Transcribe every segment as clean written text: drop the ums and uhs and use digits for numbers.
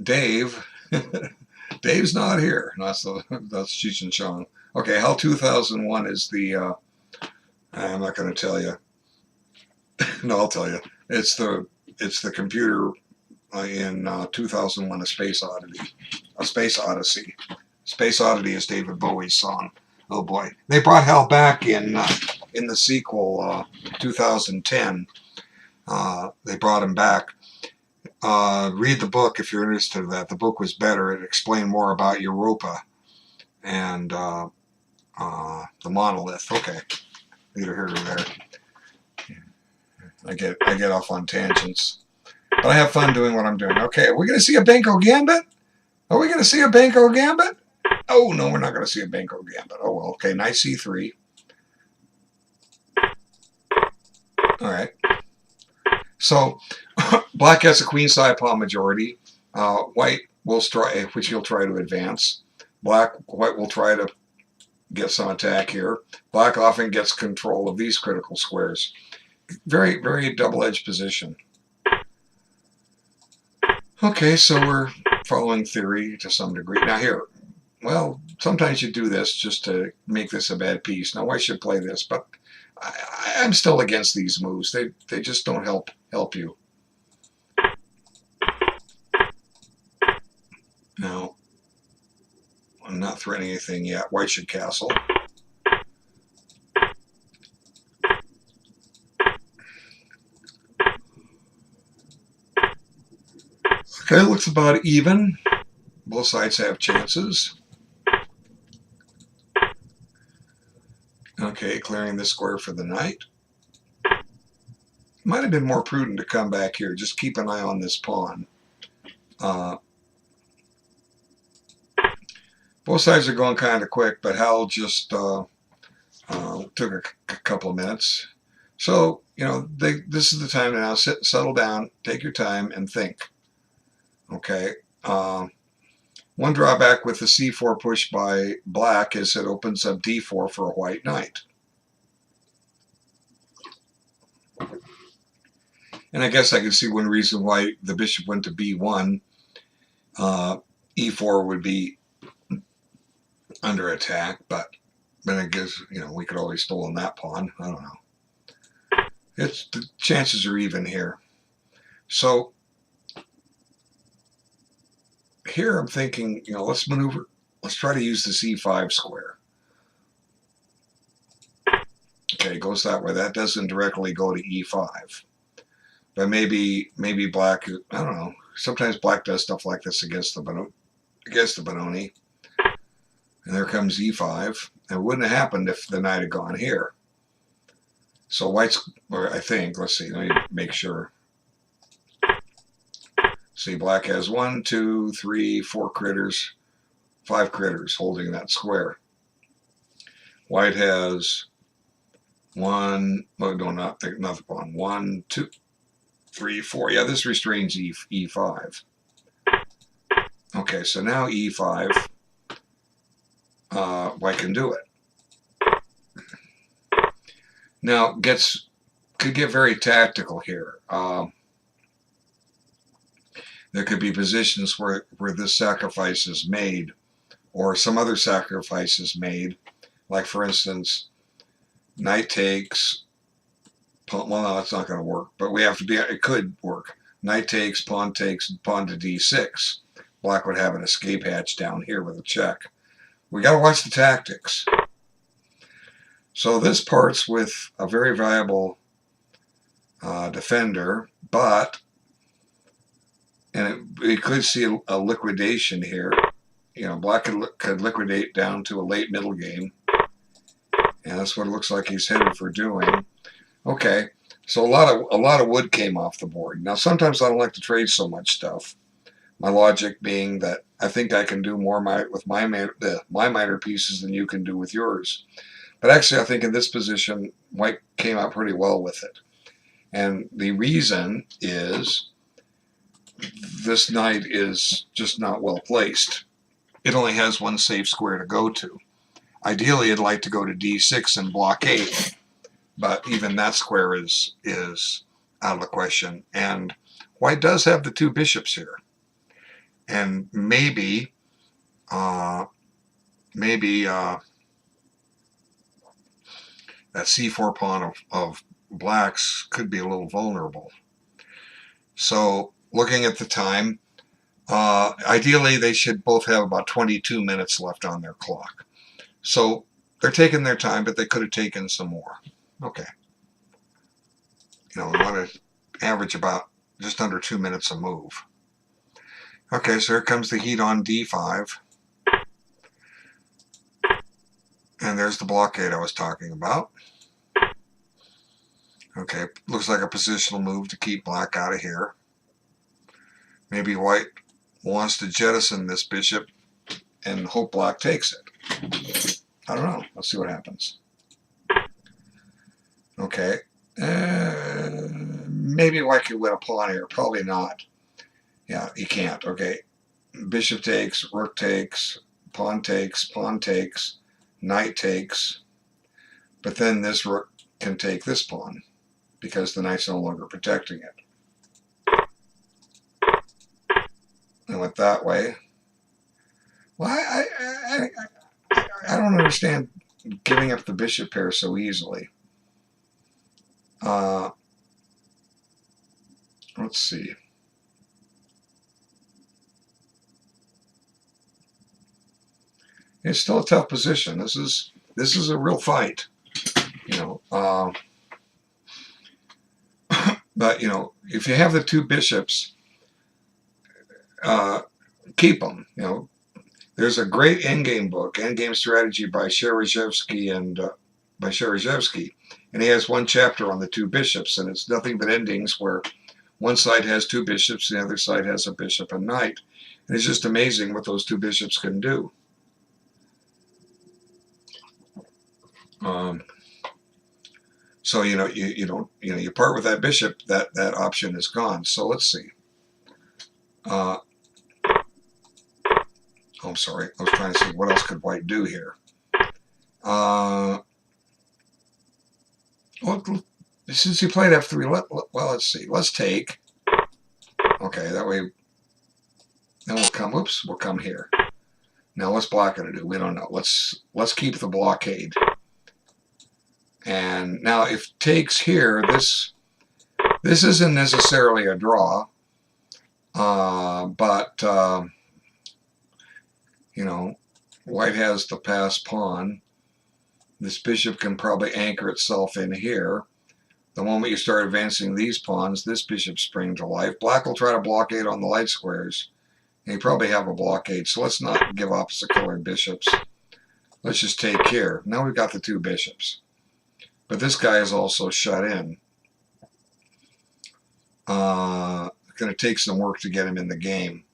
Dave. Dave's not here. That's Cheech and Chong. Okay, Hal2001 is the. I'm not going to tell you. No, I'll tell you. It's the computer in 2001: A Space Oddity. A Space Odyssey. Space Oddity is David Bowie's song. Oh boy, they brought Hal back in the sequel 2010. They brought him back. Read the book if you're interested in that. The book was better. It explained more about Europa and the monolith. Okay, neither here nor there. I get off on tangents, but I have fun doing what I'm doing. Okay, are we going to see a Banco Gambit? Are we going to see a Banco Gambit? Oh no, we're not going to see a Banco Gambit. Oh well. Okay, knight c3. All right. So black has a queenside pawn majority. White will try, which he'll try to advance. White will try to get some attack here. Black often gets control of these critical squares. Very, very double-edged position. Okay, so we're following theory to some degree. Now here, well, sometimes you do this just to make this a bad piece. Now white should play this, but I'm still against these moves. They just don't help you. Now, I'm not threatening anything yet. White should castle. Okay, looks about even. Both sides have chances. Okay, clearing this square for the knight. Might have been more prudent to come back here. Just keep an eye on this pawn. Both sides are going kind of quick, but Hal just took a couple of minutes. So, you know, this is the time to now settle down, take your time, and think. Okay. One drawback with the c4 push by black is it opens up d4 for a white knight. And I guess I can see one reason why the bishop went to b1. E4 would be under attack, but then I guess, you know, we could always stolen that pawn. I don't know. The chances are even here. So here I'm thinking, you know, let's maneuver. Let's try to use the c5 square. Okay, goes that way. That doesn't directly go to e5. But maybe black, I don't know. Sometimes black does stuff like this against the Benoni. And there comes e5. It wouldn't have happened if the knight had gone here. So white's, or I think, let's see, let me make sure. See, black has 1, 2, 3, 4 critters, 5 critters holding that square. White has 1, well, no, not the pawn. 1, 2, 3, 4. Yeah, this restrains e5. Okay, so now e5. White can do it. Now could get very tactical here. There could be positions where this sacrifice is made, or some other sacrifice is made. Like for instance, knight takes. Well, no, that's not going to work. But we have to be. It could work. Knight takes, pawn to d6. Black would have an escape hatch down here with a check. We got to watch the tactics. So this part's with a very valuable defender, but we could see a liquidation here. You know, black could liquidate down to a late middle game, and that's what it looks like he's headed for doing. Okay, so a lot of wood came off the board. Now sometimes I don't like to trade so much stuff. My logic being that I think I can do more with my minor pieces than you can do with yours. But actually, I think in this position, white came out pretty well with it. And the reason is this knight is just not well placed. It only has one safe square to go to. Ideally, I'd like to go to d6 and blockade, but even that square is out of the question. And white does have the 2 bishops here. And maybe that c4 pawn of blacks could be a little vulnerable. So looking at the time, ideally they should both have about 22 minutes left on their clock. So they're taking their time, but they could have taken some more. Okay. We want to average about just under 2 minutes a move. Okay, so here comes the heat on d5. And there's the blockade I was talking about. Okay, looks like a positional move to keep black out of here. Maybe white wants to jettison this bishop and hope black takes it. I don't know. Let's see what happens. Okay. Maybe white could win a pawn here. Probably not. Yeah, he can't. Okay. Bishop takes, rook takes, pawn takes, knight takes. But then this rook can take this pawn because the knight's no longer protecting it. And went that way. Well, I don't understand giving up the bishop pair so easily. Let's see. It's still a tough position. This is a real fight, But if you have the two bishops, keep them. There's a great endgame book, Endgame Strategy by Sherezhevsky, and he has one chapter on the two bishops, and it's nothing but endings where one side has two bishops, the other side has a bishop and knight, and it's just amazing what those two bishops can do. So you don't you part with that bishop, that option is gone. So let's see. I'm sorry. I was trying to see what else could white do here. Well, since he played f3, let's see. Let's take. Okay, that way. Then we'll come. Oops, we'll come here. Now what's black going to do? We don't know. Let's keep the blockade. And now if takes here, this isn't necessarily a draw, but white has the passed pawn. This bishop can probably anchor itself in here. The moment you start advancing these pawns, this bishop springs to life. Black will try to blockade on the light squares. And you probably have a blockade, so let's not give opposite colored bishops. Let's just take here. Now we've got the two bishops. But this guy is also shut in. It's going to take some work to get him in the game.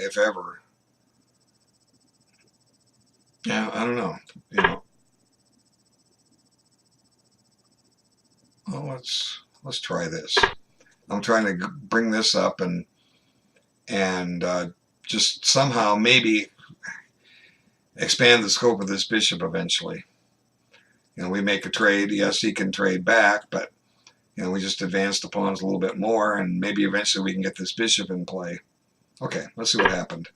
If ever. Yeah, I don't know. Well, let's try this. I'm trying to bring this up and just somehow maybe expand the scope of this bishop eventually. We make a trade. Yes, he can trade back, but we just advance the pawns a little bit more, and maybe eventually we can get this bishop in play. Okay, let's see what happened.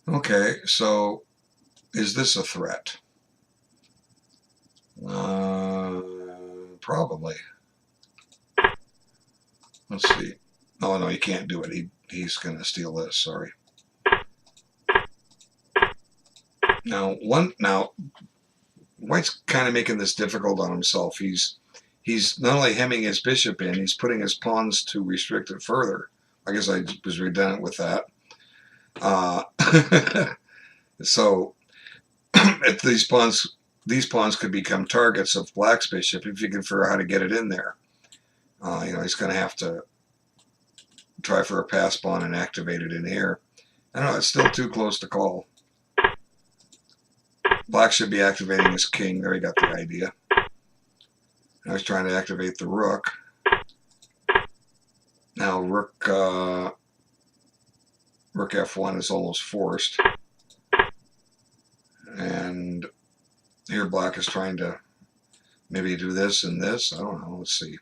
Okay, so is this a threat? Probably. Let's see. Oh no, he can't do it. He's going to steal this. Sorry. Now white's kind of making this difficult on himself. He's not only hemming his bishop in, he's putting his pawns to restrict it further. I guess I was redundant with that. So if these pawns could become targets of black's bishop if you can figure out how to get it in there. He's going to have to try for a pass pawn and activate it in here. I don't know, it's still too close to call. Black should be activating his king. There, he got the idea. I was trying to activate the rook. Now rook f1 is almost forced. And here black is trying to Maybe you do this and this. I don't know. Let's see.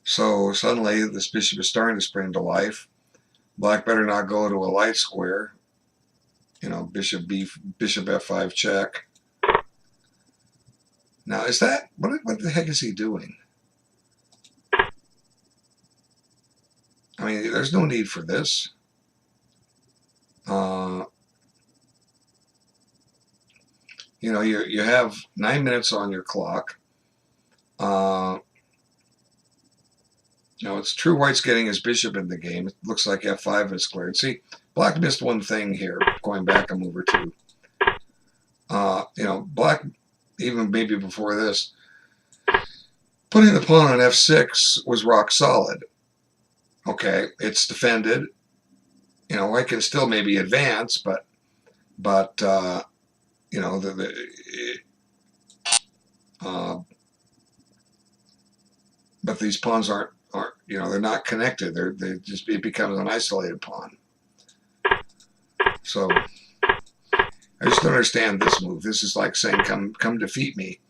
So suddenly this bishop is starting to spring to life. Black better not go to a light square. You know, bishop f5 check. Now, is that, what the heck is he doing? I mean, there's no need for this. You know, you have 9 minutes on your clock. You know, it's true white's getting his bishop in the game. It looks like f5 is squared. See, black missed one thing here, going back a move or two. You know, black, even maybe before this, putting the pawn on f6 was rock solid. Okay, it's defended. You know, white can still maybe advance, but you know, but these pawns aren't, you know, they're not connected. They just, it becomes an isolated pawn. So I just don't understand this move. This is like saying, come defeat me.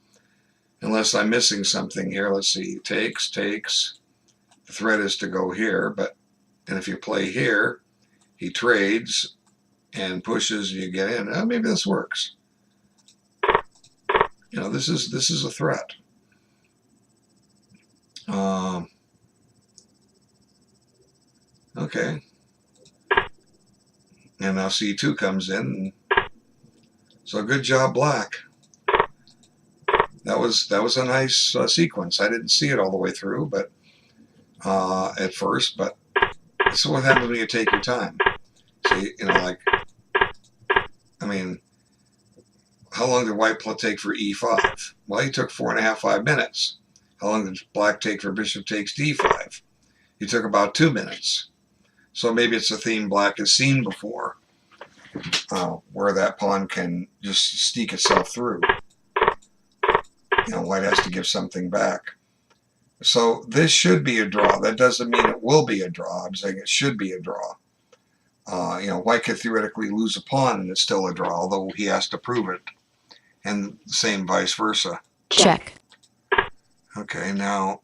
Unless I'm missing something here. Let's see. Takes. The threat is to go here, and if you play here, he trades and pushes and you get in. Maybe this works. You know, this is a threat. Okay. And now C2 comes in. So good job, black. That was a nice sequence. I didn't see it all the way through, but at first. But this is what happens when you take your time. See, you know, like, I mean, how long did white take for E5? Well, he took 4.5, 5 minutes. How long did black take for bishop takes D5? He took about 2 minutes. So maybe it's a theme black has seen before, where that pawn can just sneak itself through. You know, white has to give something back. So this should be a draw. That doesn't mean it will be a draw. I'm saying it should be a draw. You know, white could theoretically lose a pawn and it's still a draw, although he has to prove it. And same vice versa. Check. Okay, now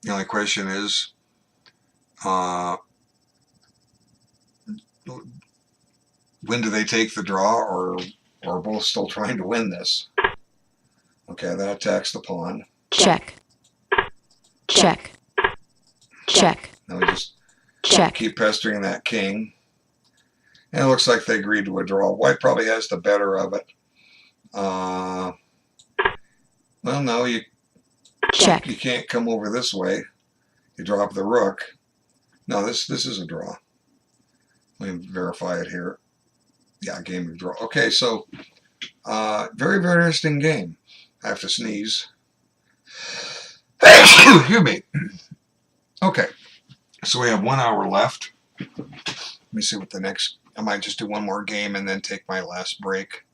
the only question is, when do they take the draw, or both still trying to win this? Okay, that attacks the pawn. Check. Check. Check. Now we just Check. keep pestering that king. And it looks like they agreed to a draw. White probably has the better of it. Well, no, you can't come over this way. You drop the rook. No, this is a draw. Let me verify it here. Yeah, game of draw. Okay, so very, very interesting game. I have to sneeze. Excuse me. Okay, so we have 1 hour left. Let me see what the next. I might just do one more game and then take my last break.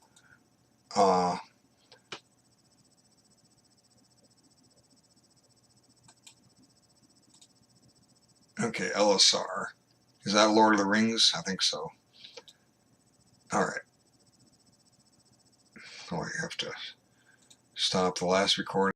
Okay, LSR. Is that Lord of the Rings? I think so. All right. Oh, I have to stop the last recording.